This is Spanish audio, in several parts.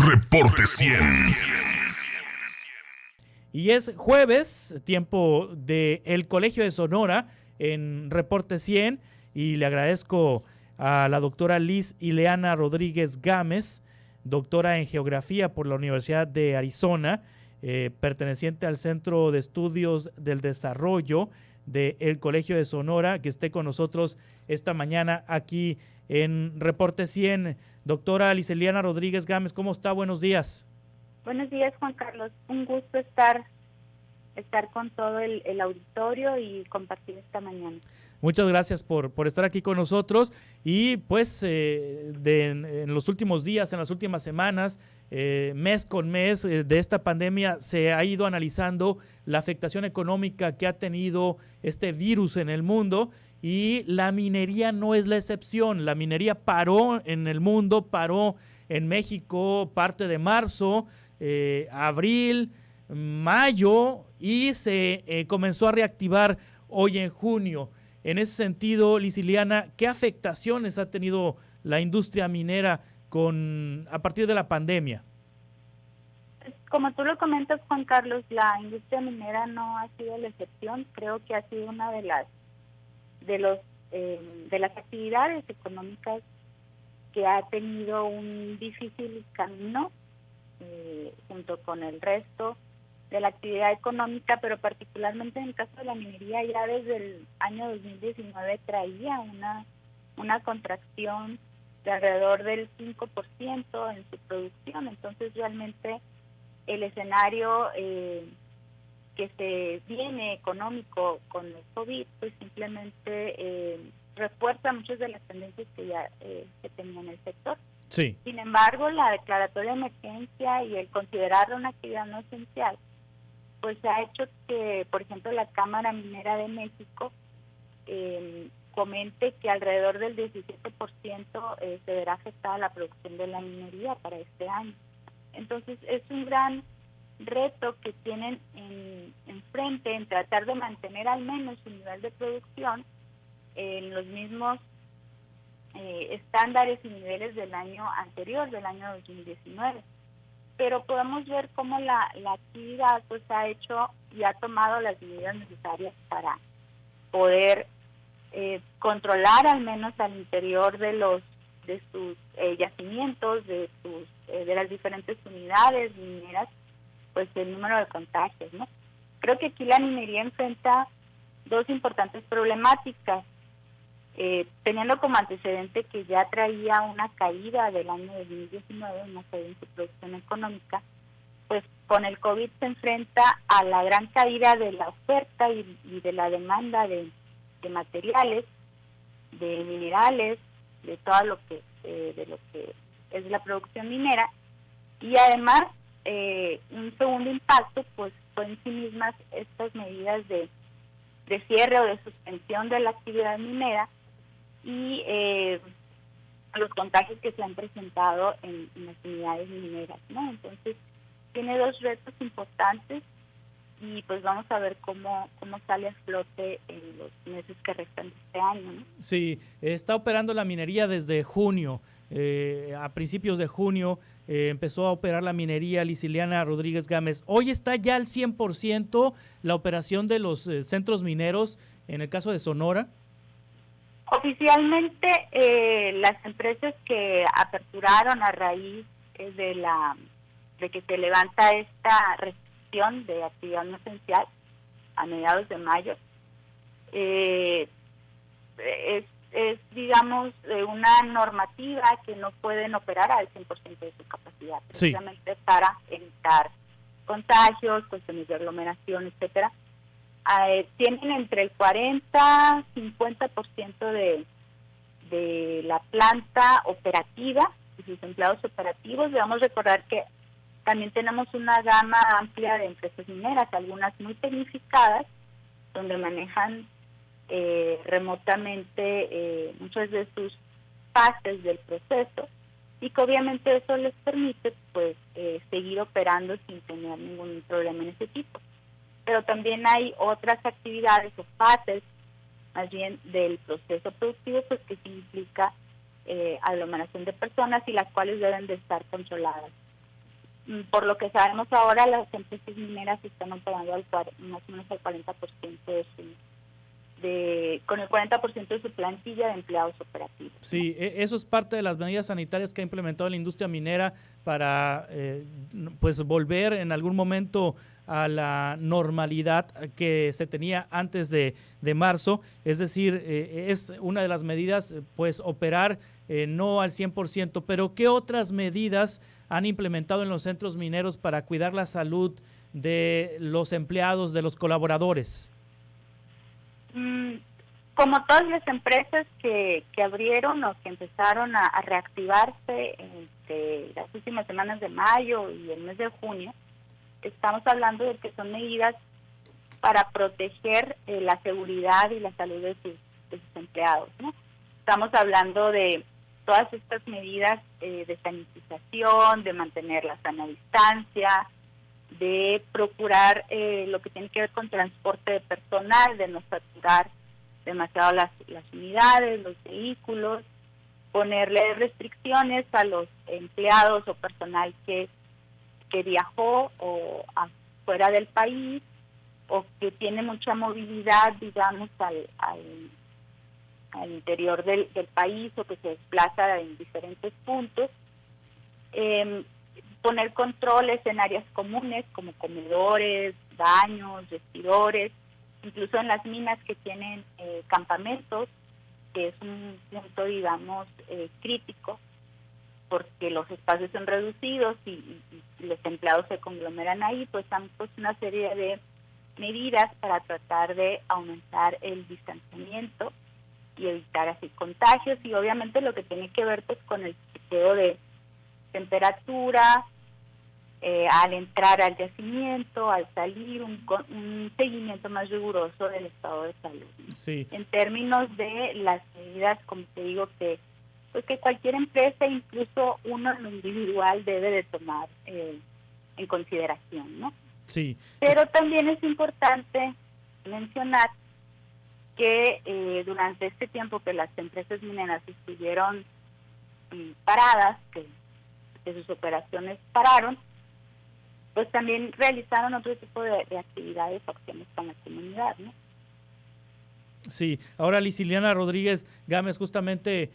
Reporte 100. Y es jueves, tiempo de el Colegio de Sonora en Reporte 100, y le agradezco a la doctora Liz Ileana Rodríguez Gámez, doctora en Geografía por la Universidad de Arizona, perteneciente al Centro de Estudios del Desarrollo del Colegio de Sonora, que esté con nosotros esta mañana aquí en Reporte 100. Doctora Liz Ileana Rodríguez Gámez, ¿cómo está? Buenos días. Buenos días, Juan Carlos. Un gusto estar con todo el auditorio y compartir esta mañana. Muchas gracias por estar aquí con nosotros. Y pues en los últimos días, en las últimas semanas, mes con mes de esta pandemia, se ha ido analizando la afectación económica que ha tenido este virus en el mundo, y la minería no es la excepción. La minería paró en el mundo, paró en México parte de marzo, abril, mayo, y se comenzó a reactivar hoy en junio. En ese sentido, Liz Ileana, ¿qué afectaciones ha tenido la industria minera a partir de la pandemia? Como tú lo comentas, Juan Carlos, la industria minera no ha sido la excepción. Creo que ha sido una de las actividades económicas que ha tenido un difícil camino junto con el resto de la actividad económica, pero particularmente en el caso de la minería, ya desde el año 2019 traía una contracción de alrededor del 5% en su producción. Entonces realmente el escenario que se viene económico con el COVID, pues simplemente refuerza muchas de las tendencias que ya se tenía en el sector. Sí. Sin embargo, la declaratoria de emergencia y el considerarla una actividad no esencial, pues ha hecho que, por ejemplo, la Cámara Minera de México comente que alrededor del 17% se verá afectada la producción de la minería para este año. Entonces es un gran reto que tienen enfrente en tratar de mantener al menos su nivel de producción en los mismos estándares y niveles del año anterior, del año 2019. Pero podemos ver cómo la actividad pues ha hecho y ha tomado las medidas necesarias para poder controlar al menos al interior de sus yacimientos, de las diferentes unidades mineras, pues el número de contagios, ¿no? Creo que aquí la minería enfrenta dos importantes problemáticas, teniendo como antecedente que ya traía una caída del año 2019, una caída en su producción económica. Pues con el COVID se enfrenta a la gran caída de la oferta y de la demanda de materiales, de minerales, de todo lo que es la producción minera, y además un segundo impacto pues fue en sí mismas estas medidas de cierre o de suspensión de la actividad minera y los contagios que se han presentado en las unidades mineras, ¿no? Entonces tiene dos retos importantes y pues vamos a ver cómo sale a flote en los meses que restan de este año, ¿no? Sí, está operando la minería desde junio. A principios de junio empezó a operar la minería. Liz Ileana Rodríguez Gámez. ¿Hoy está ya al 100% la operación de los centros mineros en el caso de Sonora? Oficialmente las empresas que aperturaron a raíz de que se levanta esta restricción de actividad no esencial a mediados de mayo, es digamos, una normativa que no pueden operar al 100% de su capacidad, precisamente sí, para evitar contagios, cuestiones de aglomeración, etcétera. Tienen entre el 40-50% de la planta operativa y sus empleados operativos. Debemos recordar que también tenemos una gama amplia de empresas mineras, algunas muy tecnificadas, donde manejan remotamente muchas de sus fases del proceso, y que obviamente eso les permite pues seguir operando sin tener ningún problema en ese tipo. Pero también hay otras actividades o fases, más bien del proceso productivo, pues que sí implica aglomeración de personas y las cuales deben de estar controladas Por lo que sabemos ahora, las empresas mineras están operando más o menos al 40% con el 40% de su plantilla de empleados operativos. Sí, eso es parte de las medidas sanitarias que ha implementado la industria minera para pues volver en algún momento a la normalidad que se tenía antes de marzo. Es decir, es una de las medidas, pues operar no al 100%, pero ¿qué otras medidas han implementado en los centros mineros para cuidar la salud de los empleados, de los colaboradores? Como todas las empresas que abrieron o que empezaron a reactivarse entre las últimas semanas de mayo y el mes de junio, estamos hablando de que son medidas para proteger la seguridad y la salud de sus empleados, ¿no? Estamos hablando de todas estas medidas de sanitización, de mantener la sana distancia, de procurar lo que tiene que ver con transporte de personal, de no saturar demasiado las unidades, los vehículos, ponerle restricciones a los empleados o personal que viajó o afuera del país o que tiene mucha movilidad, digamos, al interior del país o que se desplaza en diferentes puntos. Poner controles en áreas comunes como comedores, baños, vestidores, incluso en las minas que tienen campamentos, que es un punto, digamos, crítico, porque los espacios son reducidos y los empleados se conglomeran ahí, pues han puesto una serie de medidas para tratar de aumentar el distanciamiento y evitar así contagios, y obviamente lo que tiene que ver pues con el chequeo de temperatura, al entrar al yacimiento, al salir, un seguimiento más riguroso del estado de salud. Sí. En términos de las medidas, como te digo, que cualquier empresa, incluso uno en lo individual, debe de tomar en consideración, ¿no? Sí. Pero también es importante mencionar que durante este tiempo que las empresas mineras estuvieron paradas, que sus operaciones pararon, pues también realizaron otro tipo de actividades o acciones con la comunidad, ¿no? Sí, ahora Lisiliana Rodríguez Gámez, justamente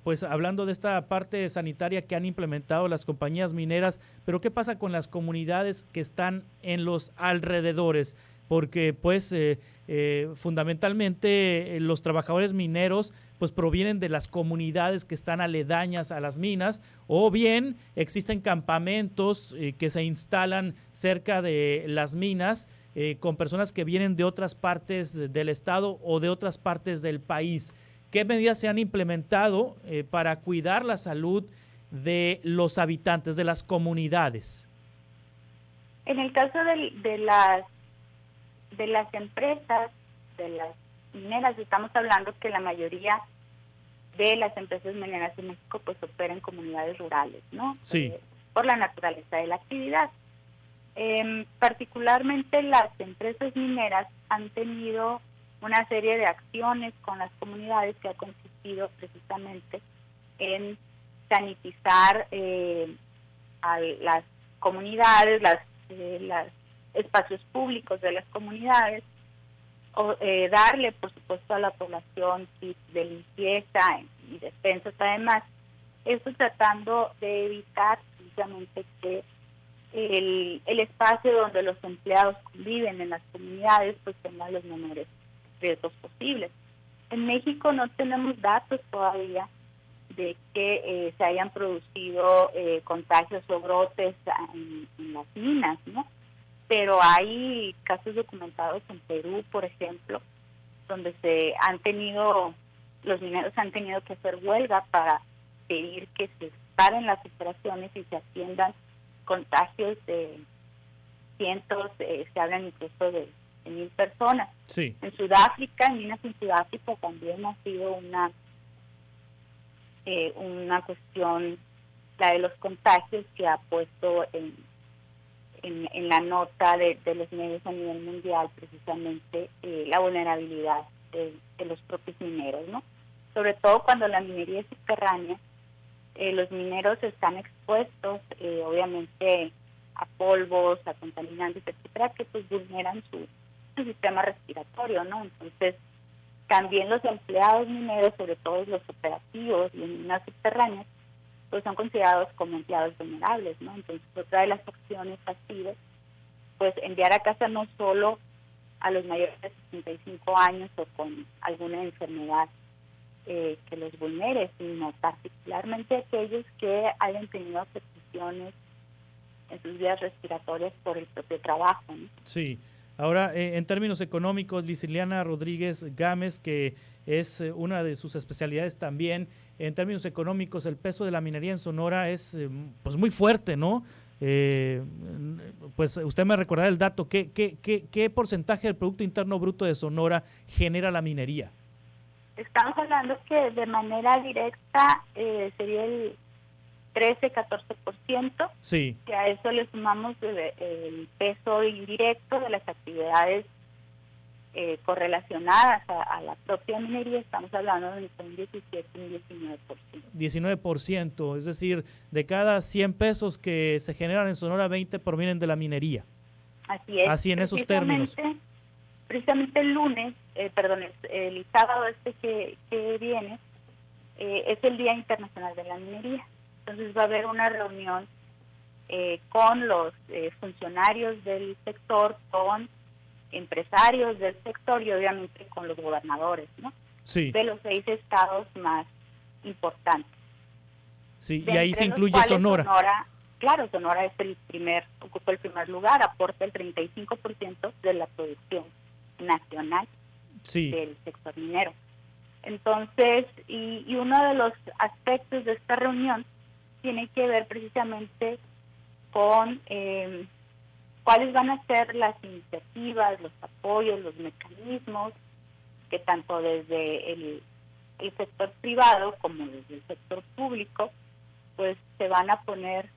pues hablando de esta parte sanitaria que han implementado las compañías mineras, pero ¿qué pasa con las comunidades que están en los alrededores? Porque pues fundamentalmente los trabajadores mineros pues provienen de las comunidades que están aledañas a las minas, o bien existen campamentos que se instalan cerca de las minas con personas que vienen de otras partes del estado o de otras partes del país. ¿Qué medidas se han implementado para cuidar la salud de los habitantes, de las comunidades? En el caso de las empresas, de las mineras, estamos hablando que la mayoría de las empresas mineras en México pues operan en comunidades rurales, ¿no? Sí. Por la naturaleza de la actividad. Particularmente las empresas mineras han tenido una serie de acciones con las comunidades que ha consistido precisamente en sanitizar a las comunidades, los espacios públicos de las comunidades, o darle por supuesto a la población kits de limpieza y despensas además, esto tratando de evitar precisamente que el espacio donde los empleados conviven en las comunidades pues tenga los menores riesgos posibles. En México no tenemos datos todavía de que se hayan producido contagios o brotes en las minas, ¿no? Pero hay casos documentados en Perú, por ejemplo, donde los mineros han tenido que hacer huelga para pedir que se paren las operaciones y se atiendan contagios de cientos, se hablan incluso de 1,000 personas. Sí. En Sudáfrica, en minas en Sudáfrica también ha sido una cuestión, la de los contagios, que ha puesto en la nota de los medios a nivel mundial precisamente la vulnerabilidad de los propios mineros, ¿no? Sobre todo cuando la minería es subterránea los mineros están expuestos, obviamente, a polvos, a contaminantes, etcétera, que pues vulneran su sistema respiratorio, ¿no? Entonces, también los empleados mineros, sobre todo los operativos y en minas subterráneas, pues son considerados como empleados vulnerables, ¿no? Entonces, otra de las acciones ha sido, pues, enviar a casa no solo a los mayores de 65 años o con alguna enfermedad que los vulnere, sino particularmente aquellos que hayan tenido afectaciones en sus vías respiratorias por el propio trabajo, ¿no? Sí. Ahora, en términos económicos, Lisiliana Rodríguez Gámez, que es una de sus especialidades también, en términos económicos, el peso de la minería en Sonora es pues muy fuerte, ¿no? Pues usted me recordará el dato, ¿qué porcentaje del Producto Interno Bruto de Sonora genera la minería? Estamos hablando que de manera directa sería el 13-14%, sí, que a eso le sumamos el peso indirecto de las actividades correlacionadas a la propia minería. Estamos hablando de un 17 y un 19%. 19%, es decir, de cada 100 pesos que se generan en Sonora, 20 provienen de la minería. Así es. Así en esos términos. Precisamente el lunes, el sábado que viene, es el Día Internacional de la Minería. Entonces va a haber una reunión con los funcionarios del sector, con empresarios del sector y obviamente con los gobernadores, ¿no? Sí. De los 6 estados más importantes. Sí, y ahí se incluye Sonora. Sonora es ocupa el primer lugar, aporta el 35% de la producción nacional del sector minero. Entonces, y uno de los aspectos de esta reunión tiene que ver precisamente con cuáles van a ser las iniciativas, los apoyos, los mecanismos que tanto desde el sector privado como desde el sector público pues se van a poner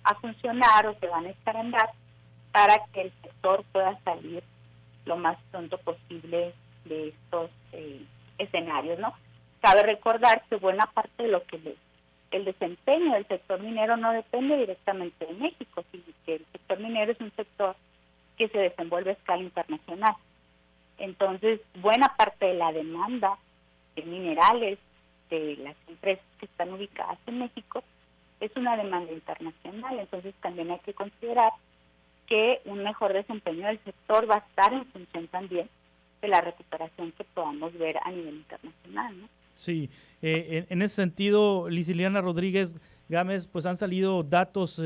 a funcionar o se van a echar a andar para que el sector pueda salir lo más pronto posible de estos escenarios, ¿no? Cabe recordar que buena parte de lo que el desempeño del sector minero no depende directamente de México, sino que el sector minero es un sector que se desenvuelve a escala internacional. Entonces, buena parte de la demanda de minerales de las empresas que están ubicadas en México es una demanda internacional. Entonces, también hay que considerar que un mejor desempeño del sector va a estar en función también de la recuperación que podamos ver a nivel internacional, ¿no? Sí, en ese sentido, Lisiliana Rodríguez Gámez, pues han salido datos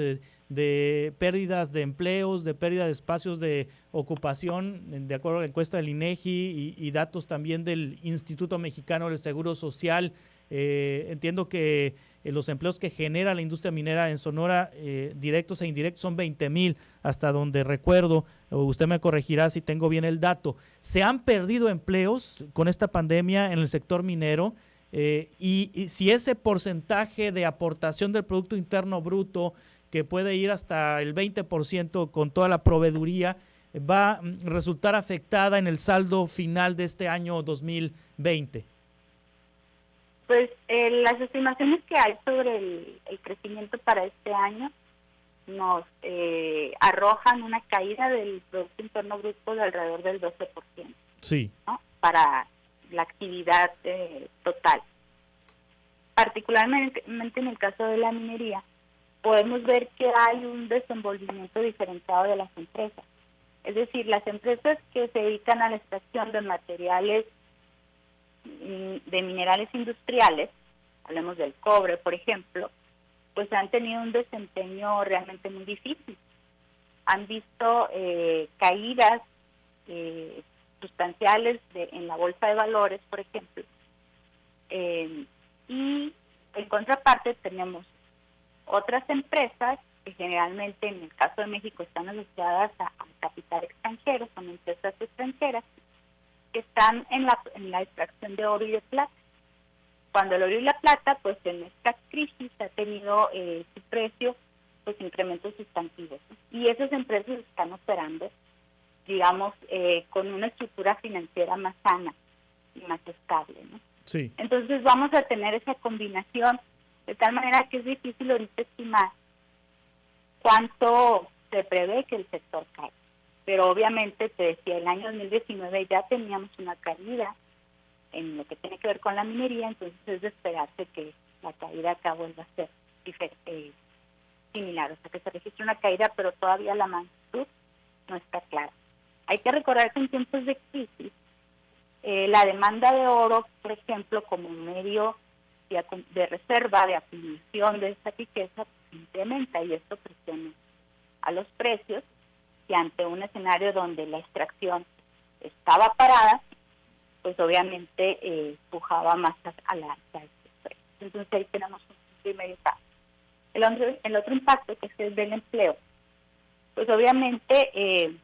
de pérdidas de empleos, de pérdida de espacios de ocupación, de acuerdo a la encuesta del INEGI y datos también del Instituto Mexicano del Seguro Social. Entiendo que los empleos que genera la industria minera en Sonora, directos e indirectos, son 20,000, hasta donde recuerdo. Usted me corregirá si tengo bien el dato. ¿Se han perdido empleos con esta pandemia en el sector minero? Y si ese porcentaje de aportación del Producto Interno Bruto, que puede ir hasta el 20% con toda la proveeduría, va a resultar afectada en el saldo final de este año 2020. Pues las estimaciones que hay sobre el crecimiento para este año nos arrojan una caída del Producto Interno Bruto de alrededor del 12%. Sí. ¿No? Para la actividad total. Particularmente en el caso de la minería, podemos ver que hay un desenvolvimiento diferenciado de las empresas. Es decir, las empresas que se dedican a la extracción de materiales, de minerales industriales, hablemos del cobre, por ejemplo, pues han tenido un desempeño realmente muy difícil. Han visto caídas sustanciales en la bolsa de valores, por ejemplo. Y en contraparte tenemos otras empresas que generalmente en el caso de México están asociadas al capital extranjero, son empresas extranjeras que están en la extracción de oro y de plata. Cuando el oro y la plata, pues en esta crisis ha tenido su precio, pues incrementos sustantivos, ¿no? Y esas empresas están operando, digamos, con una estructura financiera más sana y más estable, ¿no? Sí. Entonces vamos a tener esa combinación de tal manera que es difícil ahorita estimar cuánto se prevé que el sector caiga. Pero obviamente, te decía, el año 2019 ya teníamos una caída en lo que tiene que ver con la minería, entonces es de esperarse que la caída acá vuelva a ser similar, o sea que se registra una caída, pero todavía la magnitud no está clara. Hay que recordar que en tiempos de crisis, la demanda de oro, por ejemplo, como medio de reserva, de acumulación de esta riqueza, incrementa y esto presiona a los precios, y ante un escenario donde la extracción estaba parada, pues obviamente empujaba más a la alza estos precios. Entonces ahí tenemos un primer impacto. El otro impacto, que es el del empleo, pues obviamente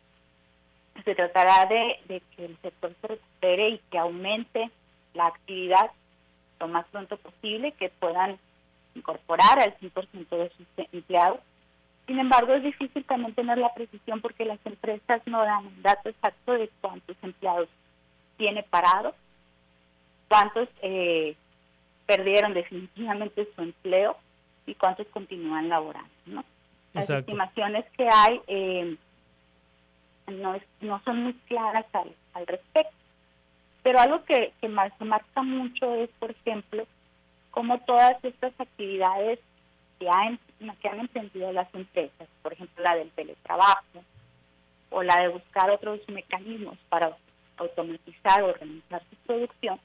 se tratará de que el sector se recupere y que aumente la actividad lo más pronto posible, que puedan incorporar al 100% de sus empleados. Sin embargo, es difícil también tener la precisión porque las empresas no dan un dato exacto de cuántos empleados tiene parados, cuántos perdieron definitivamente su empleo y cuántos continúan laborando, ¿no? Las Exacto. estimaciones que hay no son muy claras al respecto. Pero algo que marca mucho es, por ejemplo, cómo todas estas actividades que han emprendido las empresas, por ejemplo la del teletrabajo o la de buscar otros mecanismos para automatizar o organizar su producción,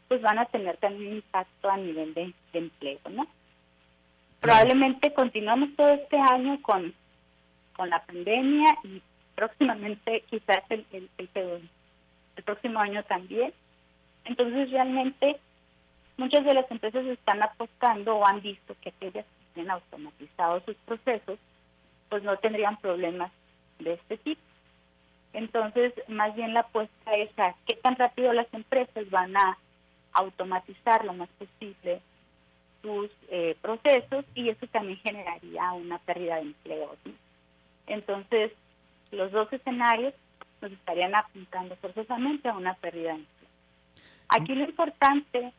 pues van a tener también un impacto a nivel de empleo, ¿no? Probablemente continuamos todo este año con la pandemia y próximamente quizás el próximo año también. Entonces realmente muchas de las empresas están apostando o han visto que aquellas que tienen automatizados sus procesos pues no tendrían problemas de este tipo. Entonces más bien la apuesta es a qué tan rápido las empresas van a automatizar lo más posible sus procesos, y eso también generaría una pérdida de empleos, ¿no? Entonces los dos escenarios nos estarían apuntando forzosamente a una pérdida de empleo. Aquí lo importante,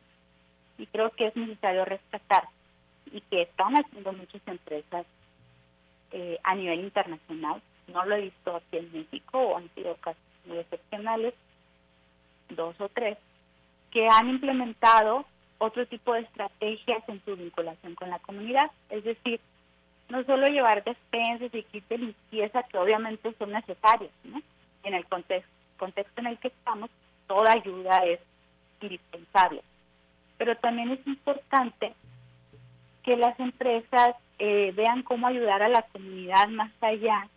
y creo que es necesario rescatar, y que están haciendo muchas empresas a nivel internacional, no lo he visto aquí en México, o han sido casos muy excepcionales, 2 o 3, que han implementado otro tipo de estrategias en su vinculación con la comunidad, es decir, no solo llevar despensas y kits de limpieza, que obviamente son necesarios, ¿no? En el contexto en el que estamos, toda ayuda es indispensable. Pero también es importante que las empresas vean cómo ayudar a la comunidad más allá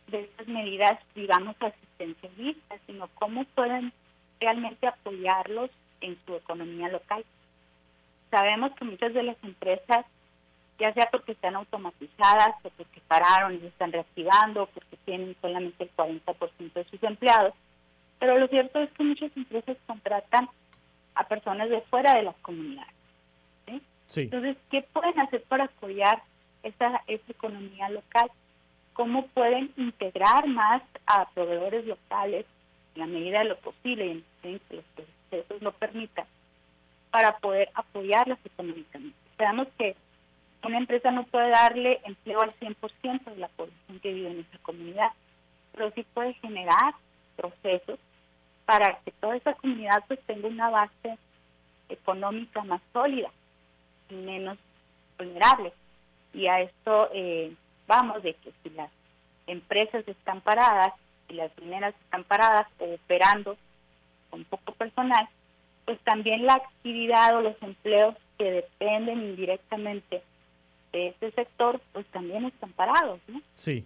de estas medidas, digamos, asistencialistas, sino cómo pueden realmente apoyarlos en su economía local. Sabemos que muchas de las empresas, ya sea porque están automatizadas o porque pararon y se están reactivando, o porque tienen solamente el 40% de sus empleados, pero lo cierto es que muchas empresas contratan a personas de fuera de las comunidades, ¿sí? Sí. Entonces, ¿qué pueden hacer para apoyar esa economía local? ¿Cómo pueden integrar más a proveedores locales en la medida de lo posible y en que los procesos lo permitan, para poder apoyarlas económicamente? Sabemos que una empresa no puede darle empleo al 100% de la población que vive en esa comunidad, pero sí puede generar procesos para que toda esa comunidad pues tenga una base económica más sólida y menos vulnerable. Y a esto vamos de que si las empresas están paradas, si las mineras están paradas o operando con poco personal, pues también la actividad o los empleos que dependen indirectamente de este sector, pues también están parados, ¿no? Sí.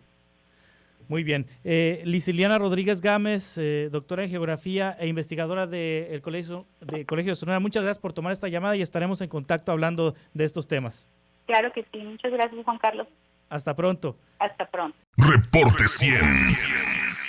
Muy bien. Lisiliana Rodríguez Gámez, doctora en Geografía e investigadora del Colegio de Sonora, muchas gracias por tomar esta llamada y estaremos en contacto hablando de estos temas. Claro que sí. Muchas gracias, Juan Carlos. Hasta pronto. Hasta pronto. Reporte 100.